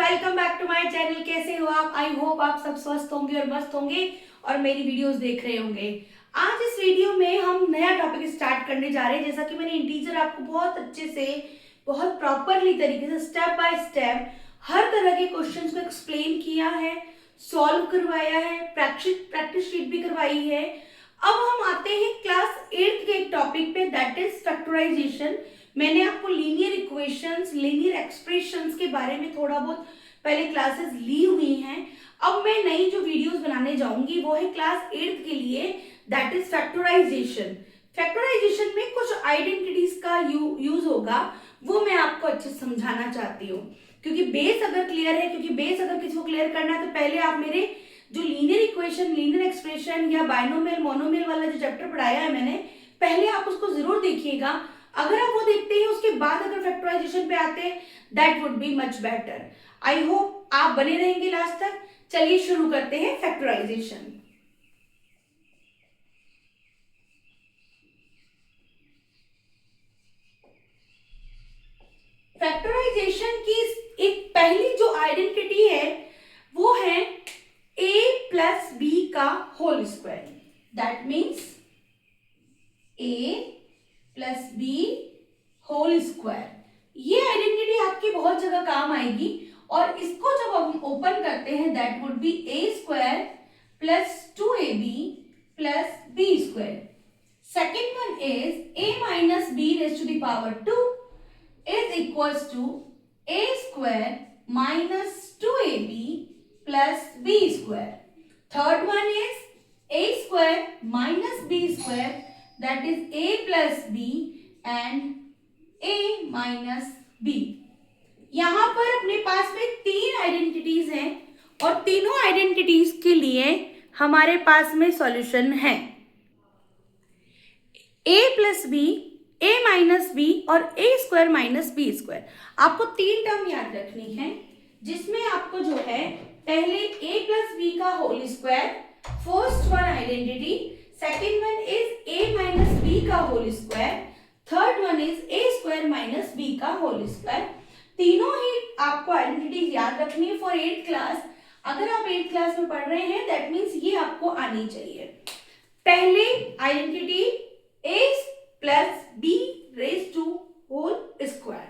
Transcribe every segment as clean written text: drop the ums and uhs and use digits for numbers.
Welcome back to my channel. कैसे हो आप? आई होप आप सब स्वस्थ होंगे और मस्त होंगे और मेरी वीडियोस देख रहे होंगे। आज इस वीडियो में हम नया टॉपिक स्टार्ट करने जा रहे हैं। जैसा कि मैंने इंटीजर आपको बहुत अच्छे से, बहुत प्रॉपरली तरीके से स्टेप बाय स्टेप हर तरह के क्वेश्चंस को एक्सप्लेन किया है, सॉल्व करवाया है, प्रैक्टिस शीट भी करवाई है। अब हम आते हैं क्लास 8 के एक टॉपिक पे, दैट इज फैक्टराइजेशन। मैंने आपको लीनियर इक्वेशंस, लीनियर एक्सप्रेशंस के बारे में थोड़ा बहुत पहले क्लासेस ली हुई हैं। अब मैं नई जो वीडियोस बनाने जाऊंगी वो है क्लास 8 के लिए, दैट इज फैक्टराइजेशन। फैक्टराइजेशन में कुछ आइडेंटिटीज का यूज होगा, वो मैं आपको अच्छे से समझाना चाहती हूँ। क्योंकि बेस अगर क्लियर है, क्योंकि बेस अगर किसी को क्लियर करना है तो पहले आप मेरे जो लीनियर इक्वेशन, लीनियर एक्सप्रेशन या बायनोमियल मोनोमियल वाला जो चैप्टर पढ़ाया है मैंने, पहले आप उसको जरूर देखिएगा। अगर आप वो देखते हैं उसके बाद अगर फैक्टराइजेशन पे आते हैं, that would be much better. I hope आप बने रहेंगे लास्ट तक। चलिए शुरू करते हैं फैक्टराइजेशन। फैक्टराइजेशन की एक पहली जो आइडेंटिटी है वो है a प्लस बी का whole square. That means a plus B whole square. ये आइडेंटिटी आपकी बहुत जगह काम आएगी और इसको जब हम ओपन करते हैं, that would be a square plus 2ab plus b square. Second one is a minus b raise to the power 2 is equals to a square minus 2ab plus b square. Third one is a square minus b square, that is a plus b and a minus b. यहाँ पर अपने पास में तीन identities हैं और तीनों identities के लिए हमारे पास में सॉल्यूशन है। a plus B, a minus B और a square minus B square. आपको तीन टर्म याद रखनी है जिसमें आपको जो है पहले a प्लस बी का whole square, first one identity. Second one is a minus B का whole square. Third one is a square minus B का होल स्क्वायर। तीनों ही आपको आइडेंटिटीज याद रखनी है फॉर 8th क्लास। अगर आप 8th क्लास में पढ़ रहे हैं दैट मीन्स ये आपको आनी चाहिए। पहले identity a plus B raise to whole square.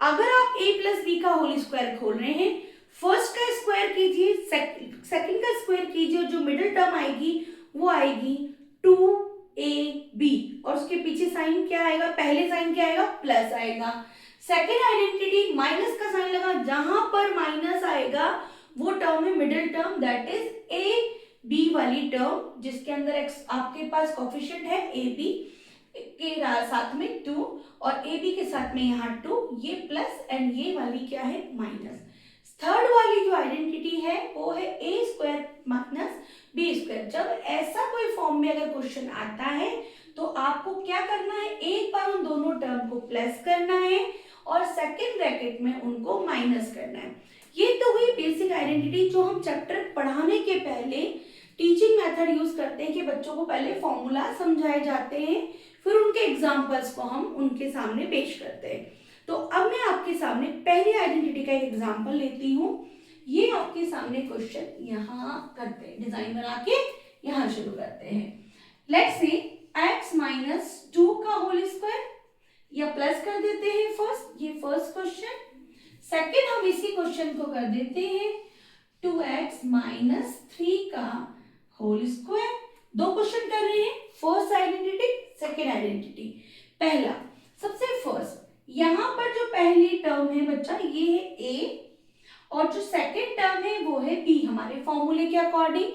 अगर आप a प्लस बी का होल स्क्वायर खोल रहे हैं, फर्स्ट का स्क्वायर कीजिए, सेकंड का स्क्वायर कीजिए और जो मिडिल टर्म आएगी वो आएगी 2ab और उसके पीछे साइन क्या आएगा? पहले साइन क्या आएगा? प्लस आएगा। सेकंड आइडेंटिटी माइनस का साइन लगा, जहां पर माइनस आएगा वो टर्म है middle term, that is A B वाली टर्म जिसके अंदर आपके पास कोफिशिएंट है ए बी के साथ में 2 और ए बी के साथ में यहाँ 2, ये प्लस एंड ये वाली क्या है? माइनस। थर्ड वाली जो आइडेंटिटी है वो है ए स्क्वायर माइनस बी स्क्वायर। जब ऐसा कोई फॉर्म में अगर क्वेश्चन आता है तो आपको क्या करना है? एक बार उन दोनों टर्म को प्लस करना है और सेकेंड ब्रैकेट में उनको माइनस करना है। ये तो हुई बेसिक आइडेंटिटी जो हम चैप्टर पढ़ाने के पहले टीचिंग मेथड यूज करते हैं कि बच्चों को पहले फॉर्मूला समझाए जाते हैं, फिर उनके एग्जाम्पल्स को हम उनके सामने पेश करते हैं। तो अब मैं आपके सामने पहली आइडेंटिटी का एक एग्जाम्पल लेती हूँ। ये आपके सामने क्वेश्चन यहाँ करते हैं, डिजाइन बना के यहाँ शुरू करते हैं। लेट्स से x माइनस 2 का होल स्क्वायर, या प्लस कर देते हैं फर्स्ट, ये फर्स्ट क्वेश्चन। सेकेंड हम इसी क्वेश्चन को कर देते हैं 2x माइनस 3 का होल स्क्वायर। दो क्वेश्चन कर रहे हैं, फर्स्ट आइडेंटिटी, सेकेंड आइडेंटिटी। पहला सबसे फर्स्ट, यहां पर जो पहली टर्म है बच्चा ये है a और जो सेकेंड टर्म है वो है b। हमारे फॉर्मूले के अकॉर्डिंग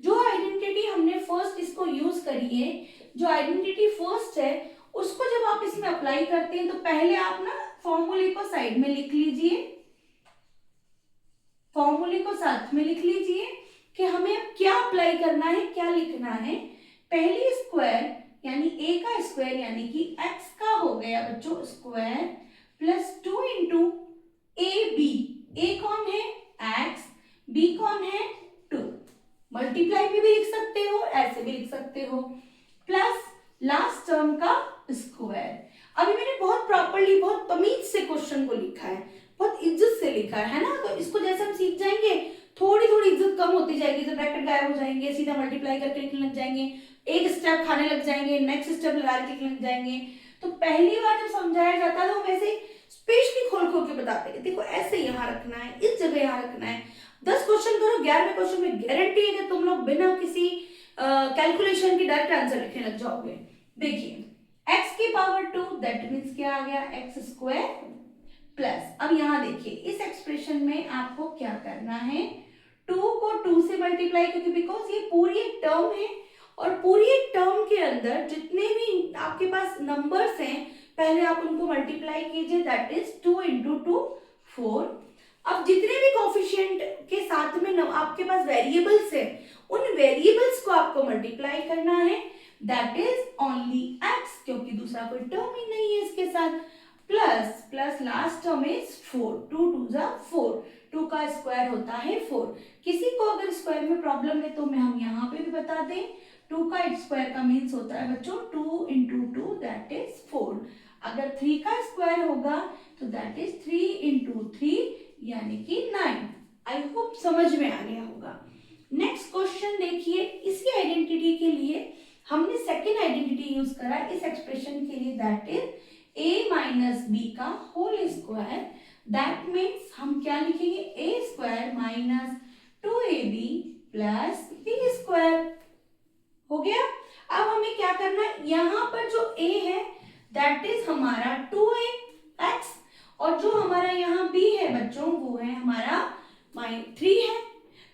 जो आइडेंटिटी हमने फर्स्ट इसको यूज करी है, जो आइडेंटिटी फर्स्ट है उसको जब आप इसमें अप्लाई करते हैं तो पहले आप ना फॉर्मूले को साइड में लिख लीजिए, फॉर्मूले को साथ में लिख लीजिए कि हमें अब क्या अप्लाई करना है, क्या लिखना है। पहली स्क्वायर यानी a का स्क्वायर यानी कि x का हो गया बच्चों square plus 2 into A B. a कौन है? x, b कौन है? 2। मल्टीप्लाई भी लिख सकते हो, ऐसे भी लिख सकते हो, प्लस लास्ट टर्म का स्क्वायर। अभी मैंने बहुत प्रॉपर्ली, बहुत तमीज से क्वेश्चन को लिखा है, बहुत इज्जत से से लिखा है ना, तो इसको जैसे हम सीख जाएंगे थोड़ी थोड़ी इज्जत कम होती जाएगी, तो ब्रैकेट गायब हो जाएंगे, सीधा मल्टीप्लाई करके लिखने लग जाएंगे, एक स्टेप खाने लग जाएंगे, नेक्स्ट स्टेप लगा के लिखने लग जाएंगे। तो पहली बार जब समझाया जाता है तो हम ऐसे स्पेशली खोल खोल के बताते हैं, देखो ऐसे यहाँ रखना है, इस जगह यहाँ रखना है। 10 क्वेश्चन करो, 11वें क्वेश्चन में गारंटी है कि तुम लोग बिना किसी कैलकुलेशन की डायरेक्ट आंसर लिखने लग जाओगे। देखिए x की पावर 2 दैट मीन्स क्या आ गया, एक्स स्क्वायर प्लस, अब यहाँ देखिए इस एक्सप्रेशन में आपको क्या करना है, 2 को 2 से मल्टीप्लाई, क्योंकि बिकॉज ये पूरी एक टर्म है और पूरी एक टर्म के अंदर जितने भी आपके पास नंबर्स हैं पहले आप उनको मल्टीप्लाई कीजिए, दैट इज 2 इंटू 2 4। अब जितने भी कोफिशिएंट के साथ में आपके पास वेरिएबल्स है उन वेरिएबल्स को आपको मल्टीप्लाई करना है, दैट इज ओनली x, क्योंकि दूसरा कोई टर्म ही नहीं है इसके साथ, plus plus last term is 4, 2 2 जा 4, 2 का स्क्वायर होता है 4। किसी को अगर स्क्वायर में प्रॉब्लम है तो मैं हम यहाँ पे भी बता दें, 2 का स्क्वायर का मीन्स होता है बच्चों 2 इंटू 2 दैट इज 4। अगर 3 का स्क्वायर होगा तो दैट इज 3 इंटू 3 यानी कि 9। आई होप समझ में आ गया होगा। नेक्स्ट क्वेश्चन देखिए, इसी आइडेंटिटी के लिए हमने सेकेंड आइडेंटिटी यूज करा इस एक्सप्रेशन के लिए, that is a minus B का होल स्क्वायर, दैट मीन्स हम क्या लिखेंगे, a square minus 2ab plus b square. हो गया। अब हमें क्या करना है, यहाँ पर जो a है दैट इज हमारा 2ax और जो हमारा यहाँ b है बच्चों वो है हमारा 3 है,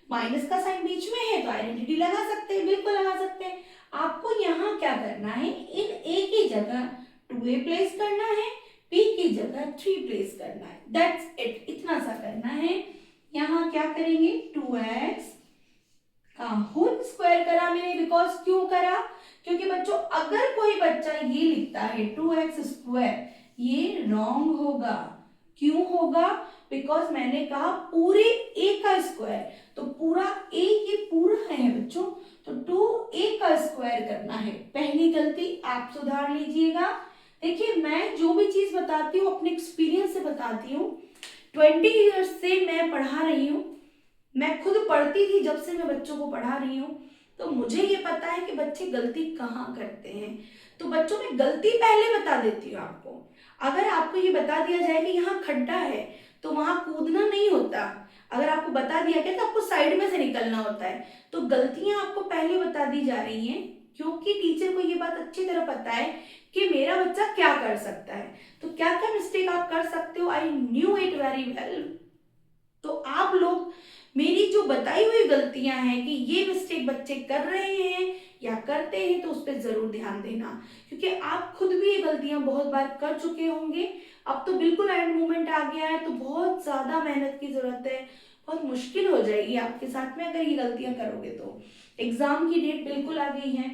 माइनस का साइन बीच में है तो आइडेंटिटी लगा सकते हैं, बिल्कुल लगा सकते हैं। आपको यहाँ क्या करना है, इन a की जगह 2a प्लेस करना है, b की जगह 3 प्लेस करना है, दैट्स इट, इतना सा करना है। यहाँ क्या करेंगे, 2x का होल स्क्वायर करा मैंने, बिकॉज क्यों करा, क्योंकि बच्चों अगर कोई बच्चा ये लिखता है 2x स्क्वायर, ये रॉन्ग होगा। क्यों होगा, बिकॉज मैंने कहा पूरे a का स्क्वायर, तो पूरा a ये पूरा है बच्चों, तो 2a का स्क्वायर करना है। पहली गलती आप सुधार लीजिएगा। देखिए मैं जो भी चीज बताती हूँ अपने एक्सपीरियंस से बताती हूँ, 20 ईयर्स से मैं पढ़ा रही हूँ, मैं खुद पढ़ती थी जब से मैं बच्चों को पढ़ा रही हूँ, तो मुझे ये पता है कि बच्चे गलती कहाँ करते हैं। तो बच्चों में गलती पहले बता देती हूँ आपको। अगर आपको ये बता दिया जाए कि यहाँ खड्डा है तो वहां कूदना नहीं होता, अगर आपको बता दिया गया तो आपको साइड में से निकलना होता है। तो गलतियां आपको पहले बता दी जा रही हैं क्योंकि टीचर को ये बात अच्छी तरह पता है कि मेरा बच्चा क्या कर सकता है, तो क्या क्या मिस्टेक आप कर सकते हो, I knew it very well. तो आप लोग मेरी जो बताई हुई गलतियां हैं कि ये मिस्टेक बच्चे कर रहे हैं या करते हैं तो उस पर जरूर ध्यान देना, क्योंकि आप खुद भी ये गलतियां बहुत बार कर चुके होंगे। अब तो बिल्कुल एंड मोमेंट आ गया है तो बहुत ज्यादा मेहनत की जरूरत है, बहुत मुश्किल हो जाएगी आपके साथ में अगर ये गलतियां करोगे तो। एग्जाम की डेट बिल्कुल आ गई है।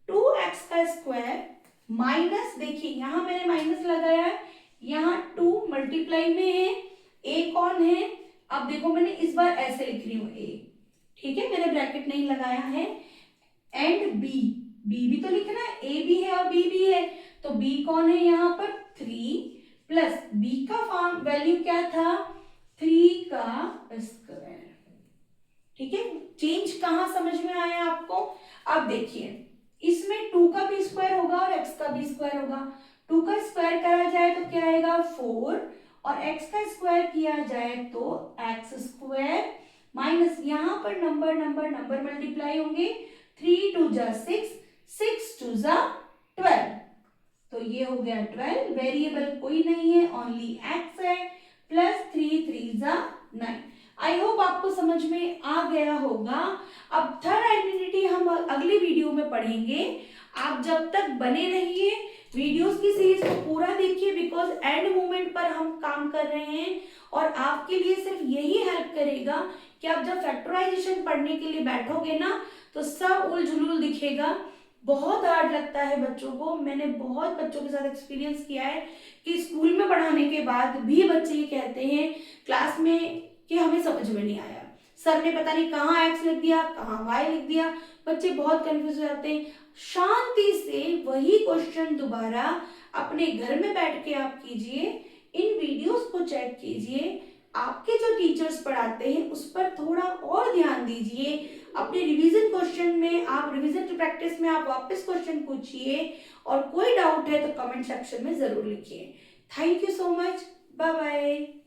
2x का स्क्वायर माइनस, देखिए यहाँ मैंने माइनस लगाया है, यहाँ 2 मल्टीप्लाई में है, a कौन है, अब देखो मैंने इस बार ऐसे लिख रही हूँ a, ठीक है, मैंने ब्रैकेट नहीं लगाया है, एंड b, b भी तो लिखना है, a भी है और b भी है, तो b कौन है यहाँ पर 3 प्लस b का फॉर्म वैल्यू क्या था 3 का स्क्वायर। ठीक है, चेंज कहाँ समझ में आया आपको। अब देखिए इसमें 2 का भी स्क्वायर होगा और x का भी स्क्वायर होगा, 2 का स्क्वायर करा जाए तो क्या आएगा 4 और x का स्क्वायर किया जाए तो x स्क्वायर माइनस यहाँ पर नंबर नंबर नंबर मल्टीप्लाई होंगे, 3 2 जा 6, 6 2 जा 12, तो ये हो गया 12, वेरिएबल कोई नहीं है ओनली x है, प्लस 3 3 जा 9। आई होप आपको समझ में आ गया होगा। अब थर्ड आइडेंटिटी हम अगली वीडियो में पढ़ेंगे। आप जब तक बने रहिए, वीडियोस की सीरीज को पूरा देखिए, बिकॉज एंड मोमेंट पर हम काम कर रहे हैं और आपके लिए सिर्फ यही हेल्प करेगा कि आप जब फैक्टराइजेशन पढ़ने के लिए बैठोगे ना तो सब उलझुल दिखेगा, बहुत हार्ड लगता है बच्चों को। मैंने बहुत बच्चों के साथ एक्सपीरियंस किया है कि स्कूल में पढ़ाने के बाद भी बच्चे ये कहते हैं क्लास में कि हमें समझ में नहीं आया, सर ने पता नहीं कहाँ एक्स लिख दिया कहाँ वाई लिख दिया, बच्चे बहुत कंफ्यूज हो जाते हैं। शांति से वही क्वेश्चन दोबारा अपने घर में बैठ के आप कीजिए, इन वीडियोस को चेक कीजिए, आपके जो टीचर्स पढ़ाते हैं उस पर थोड़ा और ध्यान दीजिए। अपने रिवीजन क्वेश्चन में आप रिवीजन की प्रैक्टिस में आप वापस क्वेश्चन पूछिए और कोई डाउट है तो कमेंट सेक्शन में जरूर लिखिए। Thank you so much. Bye bye.